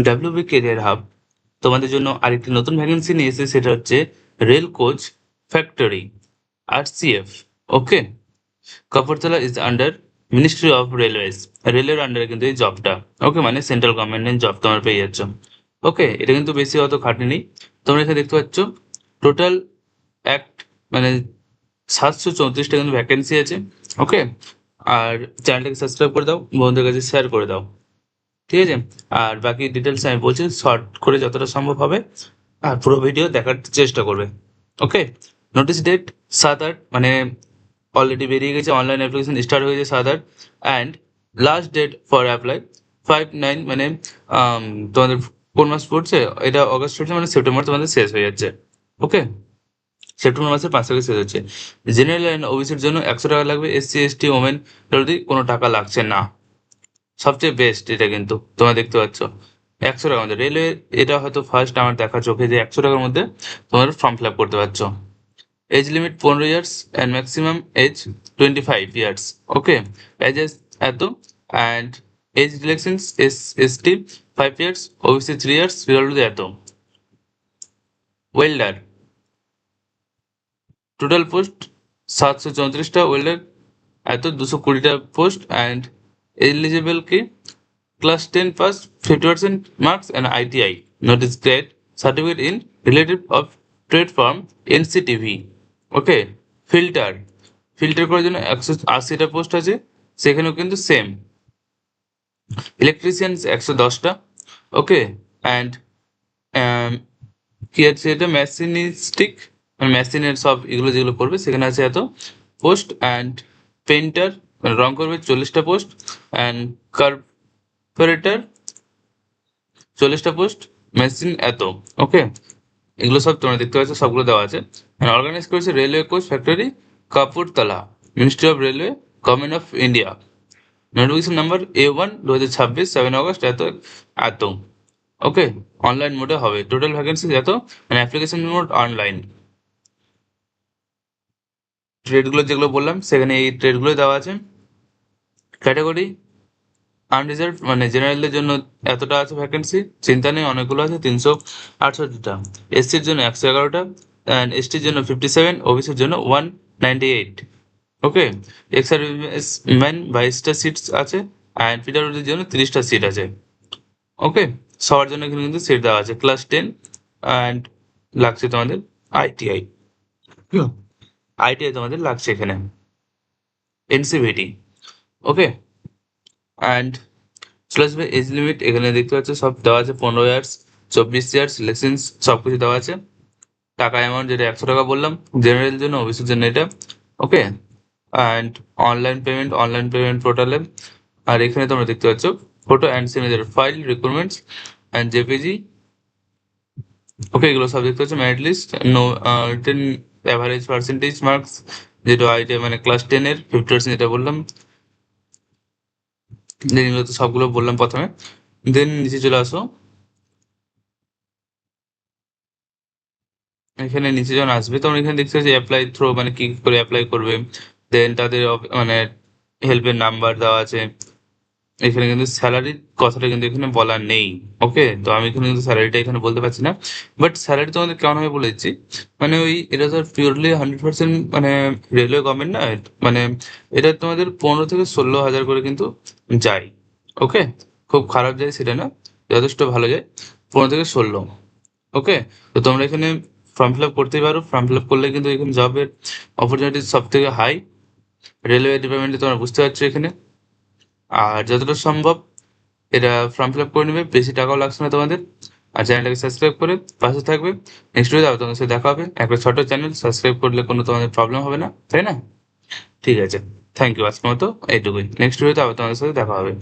WB career hub তোমাদের জন্য আরেকটি নতুন ভ্যাকেন্সি নিয়ে এসেছে, সেটা হচ্ছে rail coach factory RCF। Okay, Kapurthala is under ministry of railways, রেলের আন্ডারে কিন্তু এই জবটা। ওকে, মানে সেন্ট্রাল গভর্নমেন্টের জব তোমরা পেয়ে যাচ্ছ। ওকে, এটা কিন্তু বেশি অত খাটনি নেই। তোমরা এখানে দেখতে পাচ্ছ টোটাল অ্যাক্ট মানে 734টা কিন্তু ভ্যাকেন্সি আছে। ওকে, আর চ্যানেলটাকে সাবস্ক্রাইব করে দাও, বন্ধুদের কাছে শেয়ার করে দাও, ঠিক আছে? আর বাকি ডিটেলস আমি বলছি, শর্ট করে যতটা সম্ভব হবে, আর পুরো ভিডিও দেখার চেষ্টা করবে। ওকে, নোটিস ডেট 7/8, মানে অলরেডি বেরিয়ে গেছে, অনলাইন অ্যাপ্লিকেশন স্টার্ট হয়ে গেছে 7/8, and last date for apply 5/9, মানে তোমাদের কোন মাস পড়ছে এটা? অগস্ট চলছে, মানে সেপ্টেম্বর তোমাদের শেষ হয়ে যাচ্ছে। ওকে, সেপ্টেম্বর মাসের 5 তারিখে শেষ হচ্ছে। জেনারেল অ্যান্ড ওবিসির জন্য 100 টাকা লাগবে, SC ST ওমেন যদি কোনো টাকা লাগছে না। সবচেয়ে বেস্ট এটা, কিন্তু তোমরা দেখতে পাচ্ছ 100 টাকার মধ্যে রেলওয়ে, এটা হয়তো ফার্স্ট আমার দেখা চোখে যে 100 টাকার মধ্যে তোমরা ফর্ম ফিল আপ করতে পারছো। Age limit 15 years and maximum age 25 years. Okay, age এত, and age relaxations ST 5 years, OBC 3 years, PWD এত। ওয়েল্ডার টোটাল পোস্ট 734টা, ওয়েল্ডার এত 220টা পোস্ট, অ্যান্ড এলিজিবল কি class 10 pass 50% marks and ITI notice grade certificate in relative of trade firm NCTV। Okay, filter করার জন্য 180টা post আছে, সেখানেও কিন্তু সেম। ইলেকট্রিশিয়ান 110টা। ওকে, অ্যান্ড কি আছে এটা, মেশিনিস্টিক, মানে মেশিনের সব এগুলো যেগুলো করবে সেখানে আছে এত পোস্ট, অ্যান্ড পেন্টার মানে রং করবে 40টা পোস্ট, অ্যান্ড কার্পোরেটর 40টা পোস্ট, মেশিন এত। ওকে, এগুলো সব তোমরা দেখতে পাচ্ছ, সবগুলো দেওয়া আছে। অর্গানাইজ করেছে railway coach factory Kapurthala, ministry of railway, government of India. Notification number A1 2026, 7 August এত এত। ওকে, অনলাইন মোডে হবে, টোটাল ভ্যাকেন্সি এত, মানে অ্যাপ্লিকেশন মোড অনলাইন। ট্রেডগুলো যেগুলো বললাম সেখানে এই ট্রেডগুলো দেওয়া আছে। ক্যাটাগরি আনরিজার্ভ, মানে জেনারেলদের জন্য এতটা আছে ভ্যাকেন্সি, চিন্তা নেই, অনেকগুলো আছে, 368টা। SCর জন্য 111টা, অ্যান্ড STর জন্য 57, ওবিসির জন্য 198। ওকে, এক্স সার্ভিস ম্যান 22টা সিটস আছে, অ্যান্ড পিডব্লিউডির জন্য 30টা সিট আছে। ওকে, সবার জন্য এখানে কিন্তু সিট দেওয়া আছে। ক্লাস 10, অ্যান্ড লাগছে তোমাদের ITI, তোমাদের লাগছে এখানে NCVT। ওকে, অ্যান্ড চলে আসবে এজ লিমিট, এখানে দেখতে পাচ্ছ সব দেওয়া আছে, 15 ইয়ার্স, 24 ইয়ার্স, লাইসেন্স সব কিছু দেওয়া আছে। টাকা অ্যামাউন্ট যেটা 100 টাকা বললাম জেনারেল জন্য, ওবিসির জন্য এটা। ওকে, অ্যান্ড অনলাইন পেমেন্ট পোর্টালে। আর এখানে তোমরা দেখতে পাচ্ছ photo and signature file requirements and JPG. Okay, এগুলো সব দেখতে পাচ্ছ। Merit list, no written average percentage marks, যেটা ITI মানে ক্লাস 10-এর 50% যেটা বললাম। দেন এগুলো তো সবগুলো বললাম প্রথমে। দেন নিচে চলে আসো, এখানে নিচে যখন আসবে তখন এখানে দেখতে পাচ্ছি অ্যাপ্লাই থ্রো, মানে কি করে অ্যাপ্লাই করবে। দেন তাদের মানে হেল্পের নাম্বার দেওয়া আছে। এখানে কিন্তু স্যালারির কথাটা কিন্তু এখানে বলা নেই। ওকে, তো আমি এখানে কিন্তু স্যালারিটা এখানে বলতে পারছি না, বাট স্যালারি তোমাদের কেমন হবে বলে দিচ্ছি। মানে ওই এটা তো পিওরলি 100% মানে রেলওয়ে গভর্নমেন্ট না, মানে এটা তোমাদের 15 থেকে 16 হাজার করে কিন্তু যায়। ওকে, খুব খারাপ যায় সেটা না, যথেষ্ট ভালো যায়, 15 থেকে 16। ওকে, তো তোমরা এখানে ফর্ম ফিল আপ করতেই পারো, ফর্ম ফিল আপ করলে কিন্তু এখানে জবের অপরচুনিটি সব থেকে হাই রেলওয়ে ডিপার্টমেন্টে, তোমরা বুঝতে পারছো এখানে। আর যতটা সম্ভব এটা ফর্ম ফিল আপ করে নেবে, বেশি টাকাও লাগছে না তোমাদের। আর চ্যানেলটাকে সাবস্ক্রাইব করে পাশে থাকবে। নেক্সট ভিডিও তোমাদের সাথে দেখা হবে। একটা ছোট চ্যানেল, সাবস্ক্রাইব করলে কোনো তোমাদের প্রবলেম হবে না, তাই না? ঠিক আছে, থ্যাংক ইউ, আজকের মতো এইটুকুই। নেক্সট ভিডিওতে আবার তোমাদের সাথে দেখা হবে।